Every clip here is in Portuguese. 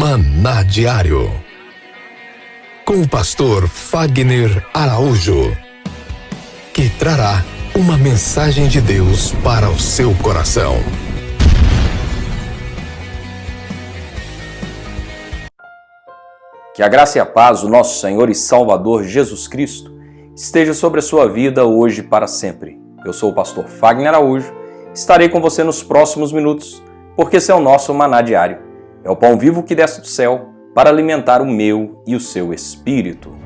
Maná Diário, com o pastor Fagner Araújo, que trará uma mensagem de Deus para o seu coração. Que a graça e a paz do nosso Senhor e Salvador Jesus Cristo esteja sobre a sua vida hoje e para sempre. Eu sou o pastor Fagner Araújo, estarei com você nos próximos minutos, porque esse é o nosso Maná Diário. É o pão vivo que desce do céu para alimentar o meu e o seu espírito.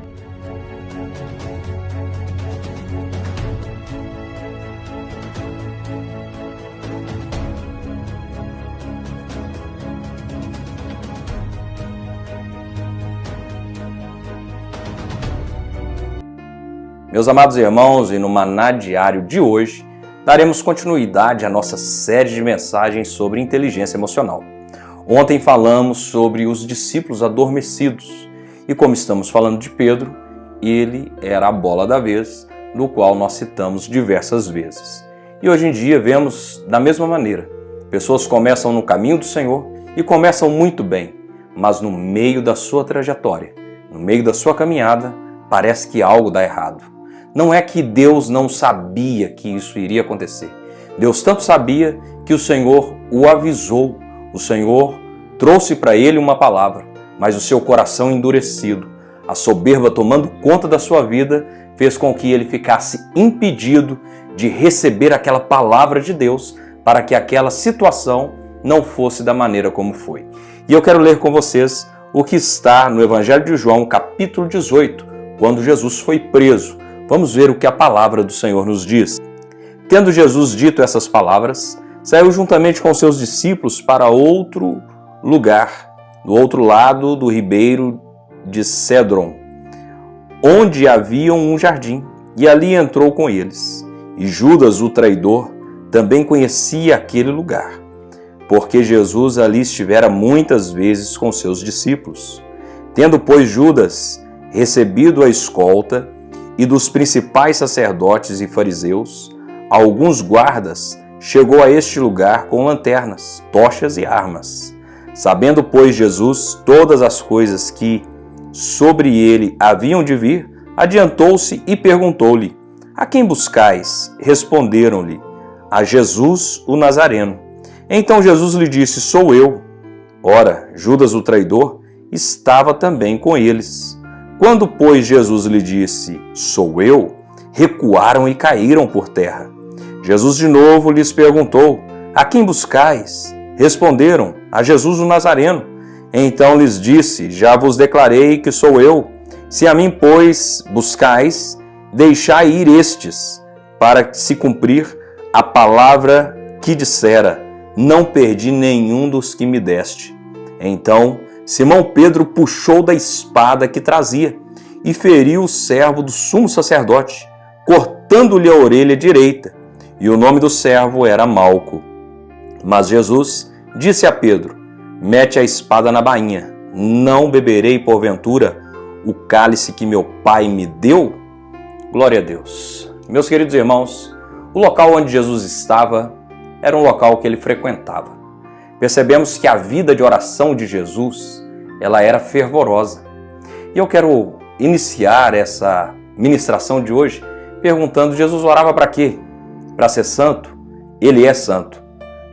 Meus amados irmãos, e no Maná Diário de hoje, daremos continuidade à nossa série de mensagens sobre inteligência emocional. Ontem falamos sobre os discípulos adormecidos, e como estamos falando de Pedro, ele era a bola da vez, no qual nós citamos diversas vezes. E hoje em dia vemos da mesma maneira. Pessoas começam no caminho do Senhor e começam muito bem, mas no meio da sua trajetória, no meio da sua caminhada, parece que algo dá errado. Não é que Deus não sabia que isso iria acontecer. Deus tanto sabia que o Senhor o avisou. O Senhor trouxe para ele uma palavra, mas o seu coração endurecido, a soberba tomando conta da sua vida, fez com que ele ficasse impedido de receber aquela palavra de Deus para que aquela situação não fosse da maneira como foi. E eu quero ler com vocês o que está no Evangelho de João, capítulo 18, quando Jesus foi preso. Vamos ver o que a palavra do Senhor nos diz. Tendo Jesus dito essas palavras, saiu juntamente com seus discípulos para outro lugar, do outro lado do ribeiro de Cédron, onde havia um jardim, e ali entrou com eles. E Judas, o traidor, também conhecia aquele lugar, porque Jesus ali estivera muitas vezes com seus discípulos. Tendo, pois, Judas recebido a escolta e dos principais sacerdotes e fariseus, alguns guardas, chegou a este lugar com lanternas, tochas e armas. Sabendo, pois, Jesus todas as coisas que sobre ele haviam de vir, adiantou-se e perguntou-lhe: A quem buscais? Responderam-lhe: A Jesus o Nazareno. Então Jesus lhe disse: Sou eu. Ora, Judas o traidor estava também com eles. Quando, pois, Jesus lhe disse: Sou eu, recuaram e caíram por terra. Jesus de novo lhes perguntou: A quem buscais? Responderam: A Jesus o Nazareno. Então lhes disse: Já vos declarei que sou eu. Se a mim, pois, buscais, deixai ir estes, para se cumprir a palavra que dissera: Não perdi nenhum dos que me deste. Então Simão Pedro puxou da espada que trazia e feriu o servo do sumo sacerdote, cortando-lhe a orelha direita, e o nome do servo era Malco. Mas Jesus disse a Pedro: Mete a espada na bainha, não beberei porventura o cálice que meu Pai me deu? Glória a Deus. Meus queridos irmãos, o local onde Jesus estava era um local que ele frequentava. Percebemos que a vida de oração de Jesus, ela era fervorosa. E eu quero iniciar essa ministração de hoje perguntando: Jesus orava para quê? Para ser santo? Ele é santo.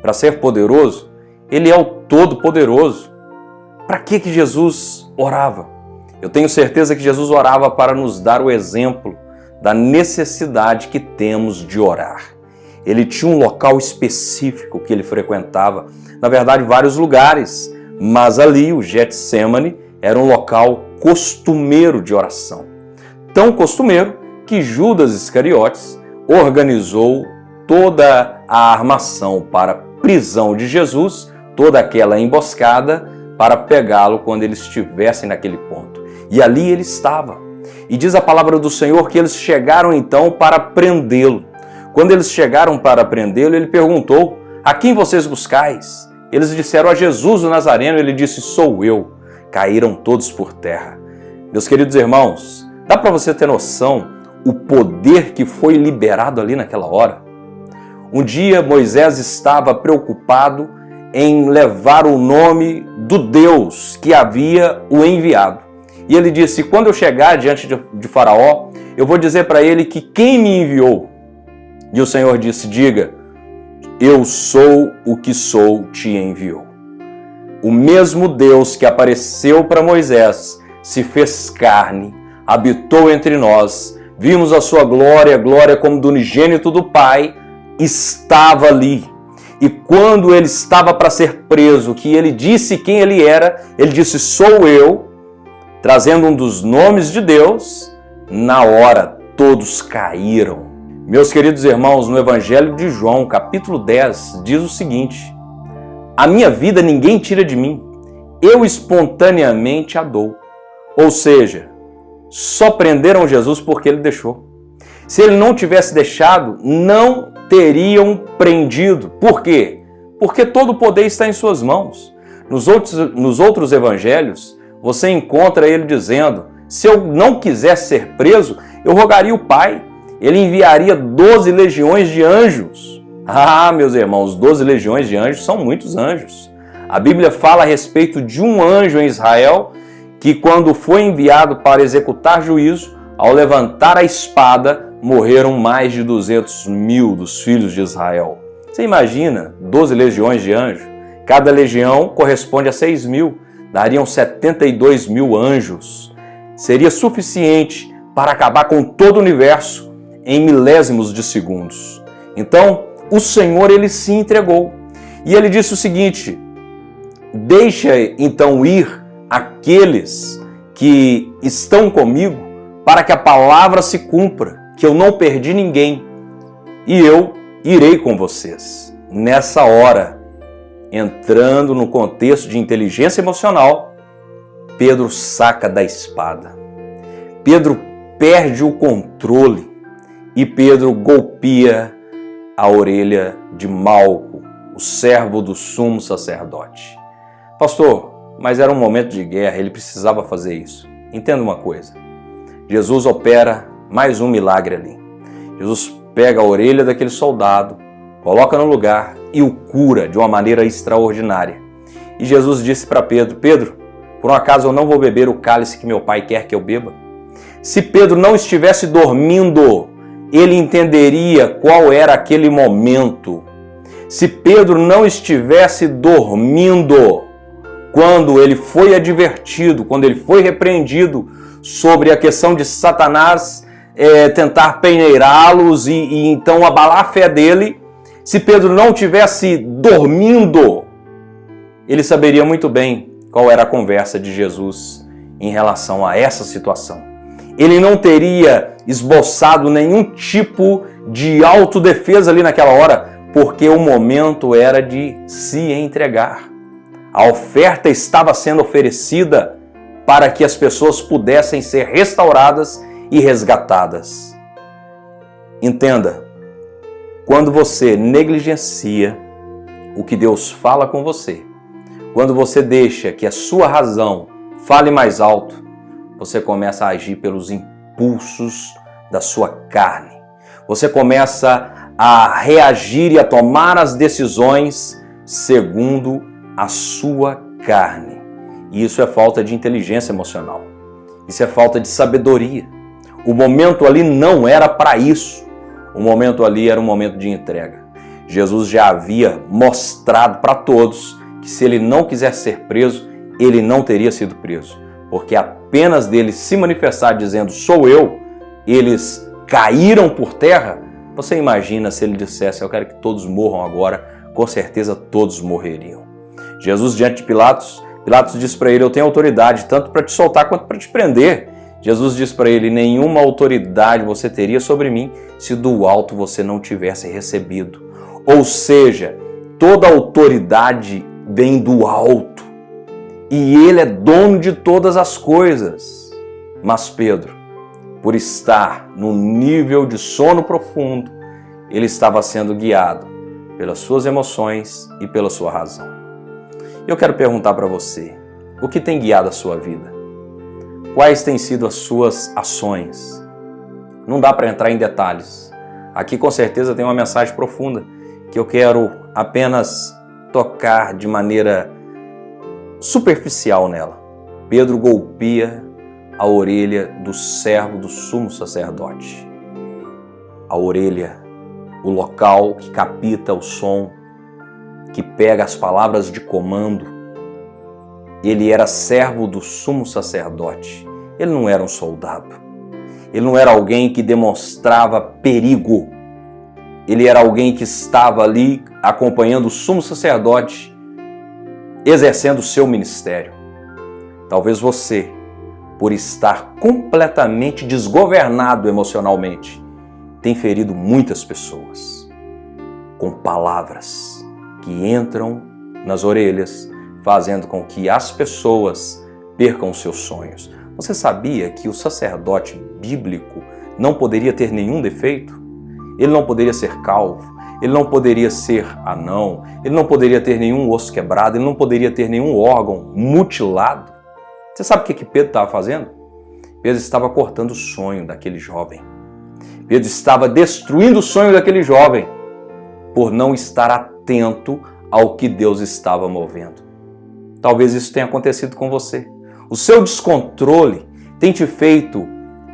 Para ser poderoso? Ele é o Todo-Poderoso. Para que Jesus orava? Eu tenho certeza que Jesus orava para nos dar o exemplo da necessidade que temos de orar. Ele tinha um local específico que ele frequentava, na verdade vários lugares, mas ali o Getsêmani era um local costumeiro de oração. Tão costumeiro que Judas Iscariotes organizou toda a armação para a prisão de Jesus, toda aquela emboscada para pegá-lo quando eles estivessem naquele ponto. E ali ele estava. E diz a palavra do Senhor que eles chegaram então para prendê-lo. Quando eles chegaram para prendê-lo, ele perguntou: A quem vocês buscais? Eles disseram: A Jesus o Nazareno. Ele disse: Sou eu. Caíram todos por terra. Meus queridos irmãos, dá para você ter noção o poder que foi liberado ali naquela hora? Um dia Moisés estava preocupado em levar o nome do Deus que havia o enviado. E ele disse: quando eu chegar diante de Faraó, eu vou dizer para ele que quem me enviou. E o Senhor disse: diga, eu sou o que sou, te enviou. O mesmo Deus que apareceu para Moisés se fez carne, habitou entre nós, vimos a sua glória, glória como do unigênito do Pai, estava ali. E quando ele estava para ser preso, que ele disse quem ele era, ele disse: sou eu, trazendo um dos nomes de Deus. Na hora, todos caíram. Meus queridos irmãos, no Evangelho de João, capítulo 10, diz o seguinte: a minha vida ninguém tira de mim, eu espontaneamente a dou. Ou seja, só prenderam Jesus porque ele deixou. Se ele não tivesse deixado, não teriam prendido. Por quê? Porque todo o poder está em suas mãos. Nos outros evangelhos, você encontra ele dizendo: se eu não quisesse ser preso, eu rogaria o Pai. Ele enviaria 12 legiões de anjos. Ah, meus irmãos, 12 legiões de anjos são muitos anjos. A Bíblia fala a respeito de um anjo em Israel que, quando foi enviado para executar juízo, ao levantar a espada, morreram mais de 200 mil dos filhos de Israel. Você imagina 12 legiões de anjos? Cada legião corresponde a 6 mil, dariam 72 mil anjos. Seria suficiente para acabar com todo o universo em milésimos de segundos. Então, o Senhor, ele se entregou. E ele disse o seguinte: deixa então ir aqueles que estão comigo, para que a palavra se cumpra, que eu não perdi ninguém, e eu irei com vocês. Nessa hora, entrando no contexto de inteligência emocional, Pedro saca da espada. Pedro perde o controle e Pedro golpeia a orelha de Malco, o servo do sumo sacerdote. Pastor, mas era um momento de guerra, ele precisava fazer isso. Entenda uma coisa, Jesus opera mais um milagre ali. Jesus pega a orelha daquele soldado, coloca no lugar e o cura de uma maneira extraordinária. E Jesus disse para Pedro: Pedro, por um acaso eu não vou beber o cálice que meu Pai quer que eu beba? Se Pedro não estivesse dormindo, ele entenderia qual era aquele momento. Se Pedro não estivesse dormindo, quando ele foi advertido, quando ele foi repreendido sobre a questão de Satanás tentar peneirá-los e então abalar a fé dele, se Pedro não tivesse dormindo, ele saberia muito bem qual era a conversa de Jesus em relação a essa situação. Ele não teria esboçado nenhum tipo de autodefesa ali naquela hora, porque o momento era de se entregar. A oferta estava sendo oferecida para que as pessoas pudessem ser restauradas e resgatadas. Entenda, quando você negligencia o que Deus fala com você, quando você deixa que a sua razão fale mais alto, você começa a agir pelos impulsos da sua carne. Você começa a reagir e a tomar as decisões segundo a sua carne. E isso é falta de inteligência emocional. Isso é falta de sabedoria. O momento ali não era para isso. O momento ali era um momento de entrega. Jesus já havia mostrado para todos que se ele não quisesse ser preso, ele não teria sido preso. Porque apenas dele se manifestar dizendo sou eu, eles caíram por terra. Você imagina se ele dissesse eu quero que todos morram agora, com certeza todos morreriam. Jesus diante de Pilatos disse para ele: eu tenho autoridade tanto para te soltar quanto para te prender. Jesus disse para ele: nenhuma autoridade você teria sobre mim se do alto você não tivesse recebido. Ou seja, toda autoridade vem do alto e ele é dono de todas as coisas. Mas Pedro, por estar no nível de sono profundo, ele estava sendo guiado pelas suas emoções e pela sua razão. Eu quero perguntar para você, o que tem guiado a sua vida? Quais têm sido as suas ações? Não dá para entrar em detalhes. Aqui com certeza tem uma mensagem profunda que eu quero apenas tocar de maneira superficial nela. Pedro golpeia a orelha do servo do sumo sacerdote. A orelha, o local que capta o som, que pega as palavras de comando. Ele era servo do sumo sacerdote. Ele não era um soldado. Ele não era alguém que demonstrava perigo. Ele era alguém que estava ali acompanhando o sumo sacerdote, exercendo o seu ministério. Talvez você, por estar completamente desgovernado emocionalmente, tenha ferido muitas pessoas com palavras que entram nas orelhas, fazendo com que as pessoas percam seus sonhos. Você sabia que o sacerdote bíblico não poderia ter nenhum defeito? Ele não poderia ser calvo, ele não poderia ser anão, ele não poderia ter nenhum osso quebrado, ele não poderia ter nenhum órgão mutilado. Você sabe o que Pedro estava fazendo? Pedro estava cortando o sonho daquele jovem. Pedro estava destruindo o sonho daquele jovem por não estar atento ao que Deus estava movendo. Talvez isso tenha acontecido com você. O seu descontrole tem te feito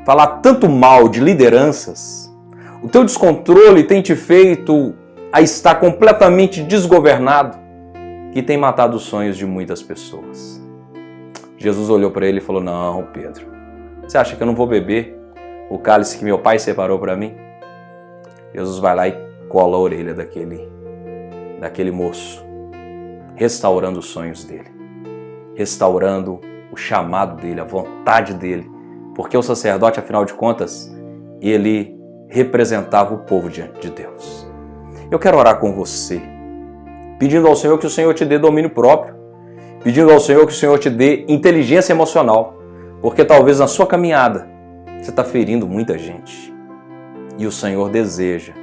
falar tanto mal de lideranças. O teu descontrole tem te feito a estar completamente desgovernado, que tem matado os sonhos de muitas pessoas. Jesus olhou para ele e falou: não, Pedro, você acha que eu não vou beber o cálice que meu pai separou para mim? Jesus vai lá e cola a orelha daquele moço, restaurando os sonhos dele, restaurando o chamado dele, a vontade dele, porque o sacerdote, afinal de contas, ele representava o povo diante de Deus. Eu quero orar com você, pedindo ao Senhor que o Senhor te dê domínio próprio, pedindo ao Senhor que o Senhor te dê inteligência emocional, porque talvez na sua caminhada você está ferindo muita gente. E o Senhor deseja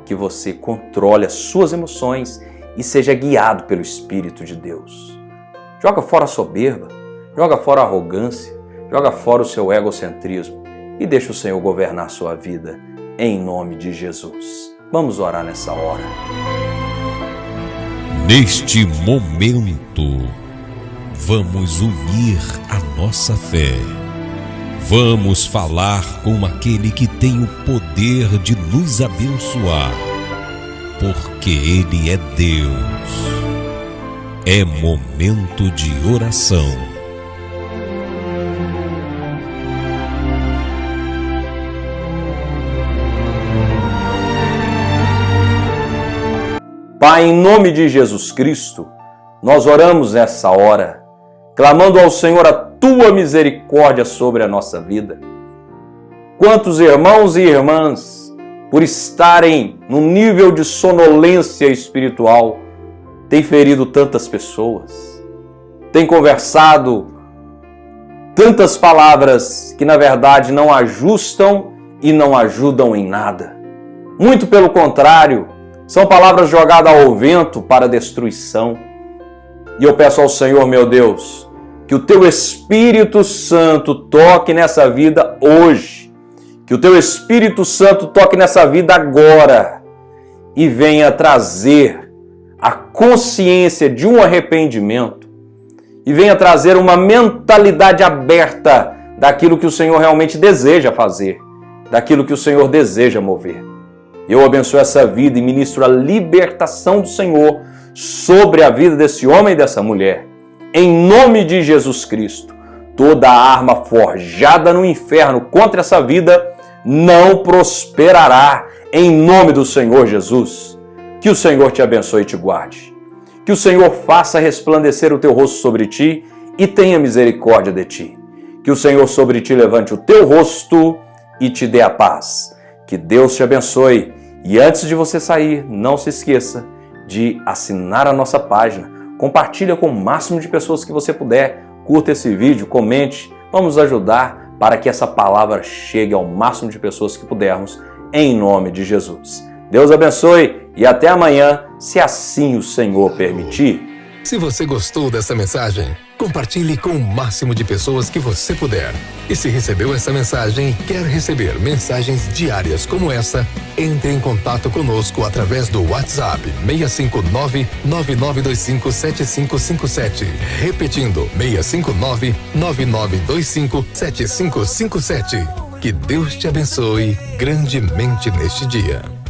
que você controle as suas emoções e seja guiado pelo Espírito de Deus. Joga fora a soberba, joga fora a arrogância, joga fora o seu egocentrismo e deixa o Senhor governar a sua vida, em nome de Jesus. Vamos orar nessa hora. Neste momento, vamos unir a nossa fé. Vamos falar com aquele que tem o poder de nos abençoar, porque Ele é Deus. É momento de oração. Pai, em nome de Jesus Cristo, nós oramos nessa hora, clamando ao Senhor a Tua misericórdia sobre a nossa vida. Quantos irmãos e irmãs, por estarem num nível de sonolência espiritual, têm ferido tantas pessoas, têm conversado tantas palavras que na verdade não ajustam e não ajudam em nada. Muito pelo contrário, são palavras jogadas ao vento para destruição. E eu peço ao Senhor, meu Deus, que o Teu Espírito Santo toque nessa vida hoje, que o Teu Espírito Santo toque nessa vida agora e venha trazer a consciência de um arrependimento e venha trazer uma mentalidade aberta daquilo que o Senhor realmente deseja fazer, daquilo que o Senhor deseja mover. Eu abençoo essa vida e ministro a libertação do Senhor sobre a vida desse homem e dessa mulher. Em nome de Jesus Cristo, toda arma forjada no inferno contra essa vida não prosperará em nome do Senhor Jesus. Que o Senhor te abençoe e te guarde. Que o Senhor faça resplandecer o teu rosto sobre ti e tenha misericórdia de ti. Que o Senhor sobre ti levante o teu rosto e te dê a paz. Que Deus te abençoe. E antes de você sair, não se esqueça de assinar a nossa página. Compartilha com o máximo de pessoas que você puder. Curta esse vídeo, comente. Vamos ajudar para que essa palavra chegue ao máximo de pessoas que pudermos, em nome de Jesus. Deus abençoe e até amanhã, se assim o Senhor permitir. Se você gostou dessa mensagem, Compartilhe com o máximo de pessoas que você puder. E se recebeu essa mensagem e quer receber mensagens diárias como essa, entre em contato conosco através do WhatsApp 659-9925-7557. Repetindo, 659-9925-7557. Que Deus te abençoe grandemente neste dia.